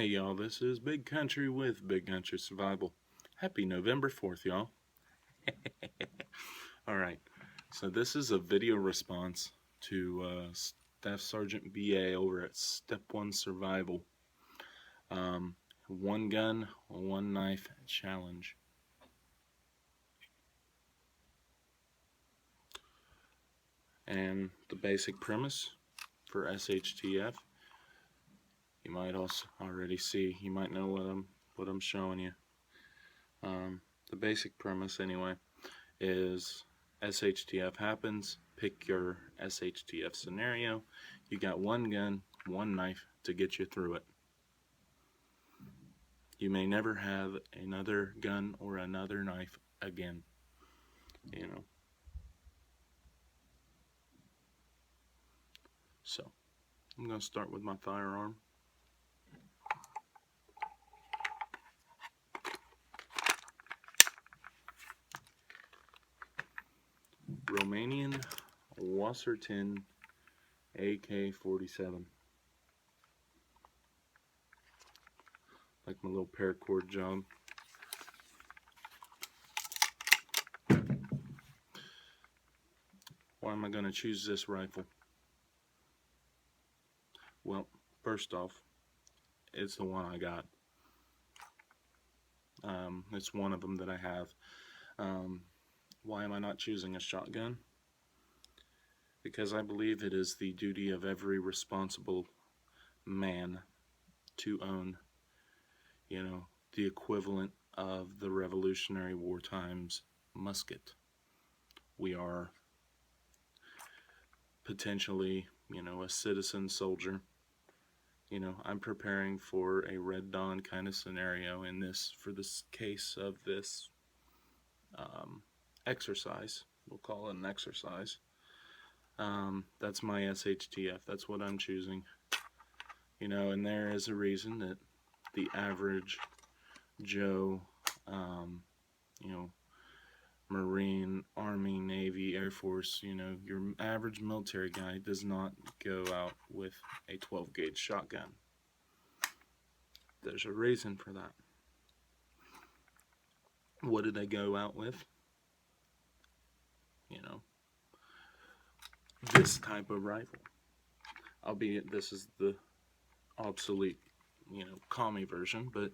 Hey y'all, this is Big Country with Big Country Survival. Happy November 4th, y'all. Alright, so this is a video response to Staff Sergeant BA over at Step 1 Survival. One gun, one knife challenge. And the basic premise for SHTF, you might also already see, you might know what I'm showing you. The basic premise anyway is SHTF happens, pick your SHTF scenario, you got one gun, one knife to get you through it. You may never have another gun or another knife again, you know. So, I'm going to start with my firearm. Romanian Wasserton AK-47. Like my little paracord job. Why am I going to choose this rifle? Well, first off, it's the one I got. It's one of them that I have. Why am I not choosing a shotgun? Because I believe it is the duty of every responsible man to own, the equivalent of the Revolutionary War times musket. We are potentially, a citizen soldier. I'm preparing for a Red Dawn kind of scenario for this case of this exercise. We'll call it an exercise. That's my SHTF. That's what I'm choosing. And there is a reason that the average Joe, Marine, Army, Navy, Air Force, your average military guy does not go out with a 12 gauge shotgun. There's a reason for that. What do they go out with? This type of rifle. Albeit this is the obsolete, commie version, but,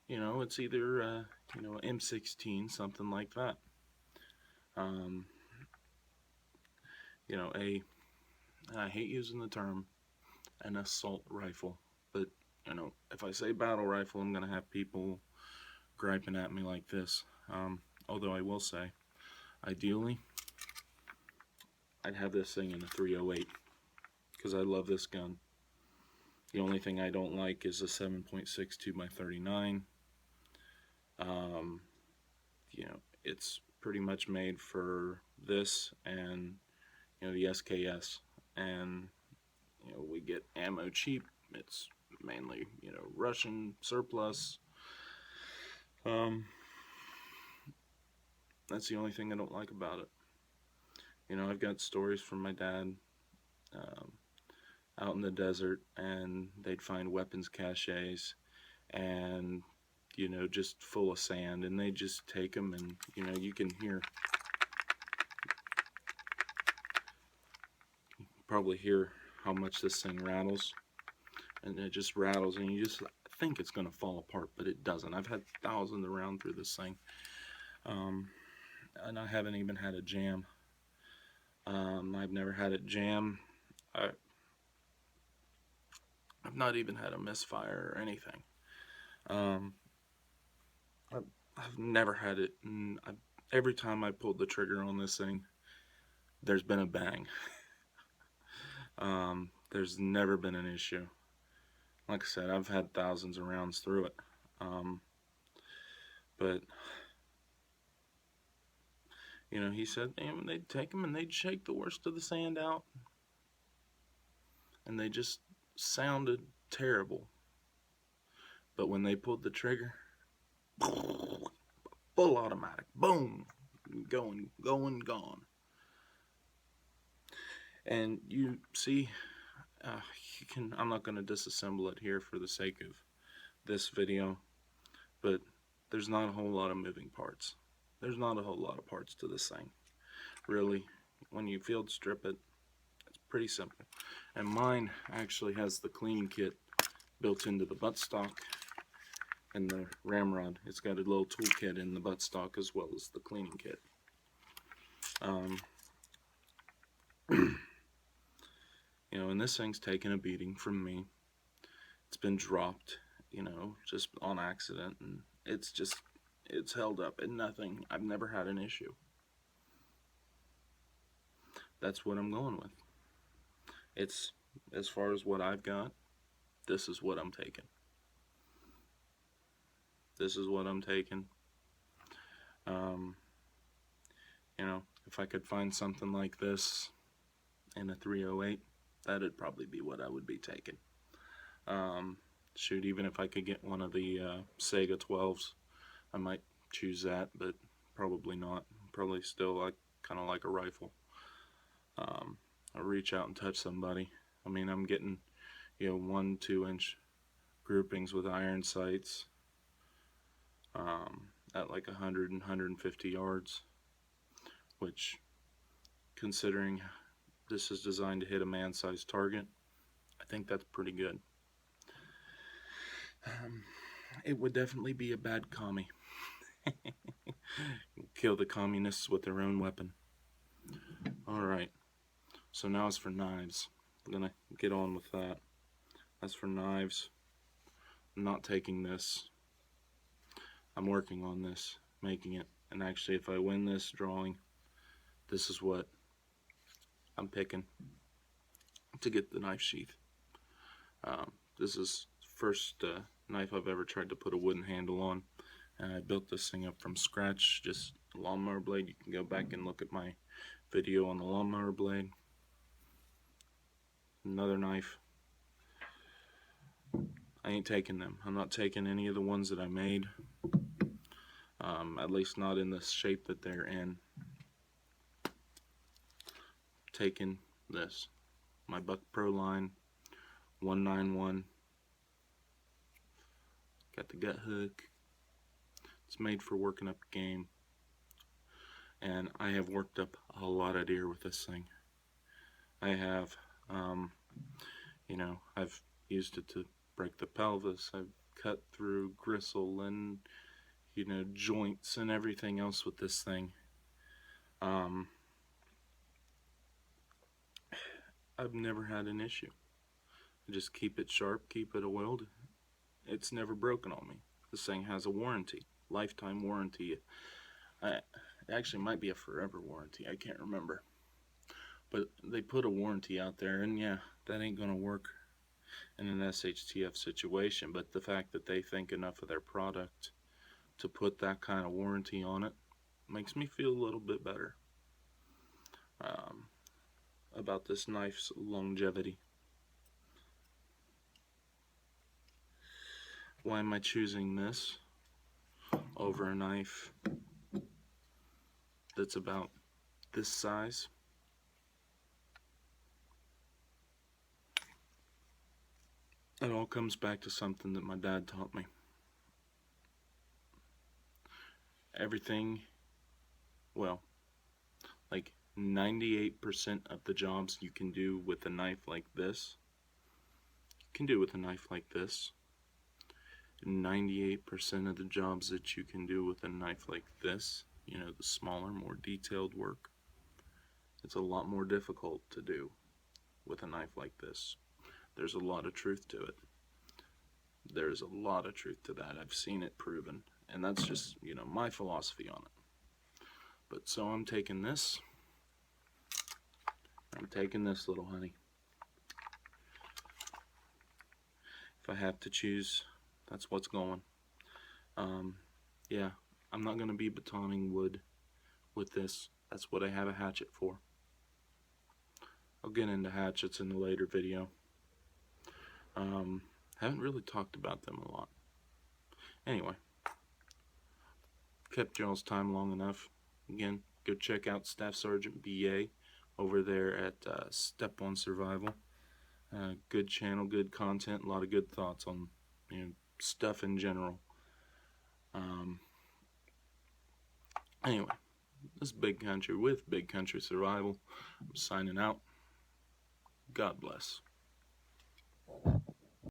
it's either, an M16, something like that. I hate using the term an assault rifle, but, if I say battle rifle, I'm going to have people griping at me like this. Although I will say, ideally, I'd have this thing in a 308, because I love this gun. The only thing I don't like is the 7.62 by 39. It's pretty much made for this and, the SKS. And, we get ammo cheap. It's mainly, Russian surplus. That's the only thing I don't like about it. I've got stories from my dad out in the desert, and they'd find weapons caches and, just full of sand, and they just take them, and, you can probably hear how much this thing rattles, and it just rattles, and you just think it's going to fall apart, but it doesn't. I've had thousands of rounds through this thing, and I haven't even had a jam. I've never had it jam. I've not even had a misfire or anything. I've never had it. Every time I pulled the trigger on this thing, there's been a bang. There's never been an issue. Like I said, I've had thousands of rounds through it. But he said they'd take them and they'd shake the worst of the sand out, and they just sounded terrible. But when they pulled the trigger, full automatic, boom, going, gone. And you see, I'm not going to disassemble it here for the sake of this video, but there's not a whole lot of moving parts. There's not a whole lot of parts to this thing. Really, when you field strip it, it's pretty simple. And mine actually has the cleaning kit built into the buttstock and the ramrod. It's got a little toolkit in the buttstock as well as the cleaning kit. You know, and this thing's taken a beating from me. It's been dropped, you know, just on accident, and it's held up and nothing. I've never had an issue. That's what I'm going with. It's, as far as what I've got, this is what I'm taking. This is what I'm taking. You know, if I could find something like this in a 308, that'd probably be what I would be taking. Shoot, even if I could get one of the Sega 12s, I might choose that, but probably not. Probably still kind of like a rifle. I'll reach out and touch somebody. I mean, I'm getting, you know, 1-2 inch groupings with iron sights at like 100 and 150 yards, which, considering this is designed to hit a man-sized target, I think that's pretty good. It would definitely be a bad commie. Kill the communists with their own weapon. Alright, so now it's for knives. I'm gonna get on with that. As for knives, I'm not taking this. I'm working on this, making it. And actually, if I win this drawing, this is what I'm picking to get the knife sheath. This is the first knife I've ever tried to put a wooden handle on. And I built this thing up from scratch, just a lawnmower blade. You can go back and look at my video on the lawnmower blade. Another knife. I ain't taking them. I'm not taking any of the ones that I made. At least not in the shape that they're in. Taking this. My Buck Pro Line 191. Got the gut hook. It's made for working up game. And I have worked up a lot of deer with this thing. I have, you know, I've used it to break the pelvis. I've cut through gristle and, you know, joints and everything else with this thing. I've never had an issue. I just keep it sharp, keep it oiled. It's never broken on me. This thing has a warranty, lifetime warranty. It actually might be a forever warranty, I can't remember. But they put a warranty out there, and yeah, that ain't gonna work in an SHTF situation, but the fact that they think enough of their product to put that kind of warranty on it makes me feel a little bit better about this knife's longevity. Why am I choosing this over a knife that's about this size? It all comes back to something that my dad taught me. Everything, well, like 98% of the jobs you can do with a knife like this, you can do with a knife like this. 98% of the jobs that you can do with a knife like this, you know, the smaller, more detailed work, it's a lot more difficult to do with a knife like this. There's a lot of truth to it. There's a lot of truth to that. I've seen it proven. And that's just, you know, my philosophy on it. But so I'm taking this. I'm taking this little honey. If I have to choose, that's what's going. Yeah, I'm not going to be batoning wood with this. That's what I have a hatchet for. I'll get into hatchets in a later video. Haven't really talked about them a lot. Anyway, kept y'all's time long enough. Again, go check out Staff Sergeant BA over there at Step 1 Survival. Good channel, good content, a lot of good thoughts on, you know, stuff in general. Anyway, this is Big Country with Big Country Survival. I'm signing out. God bless.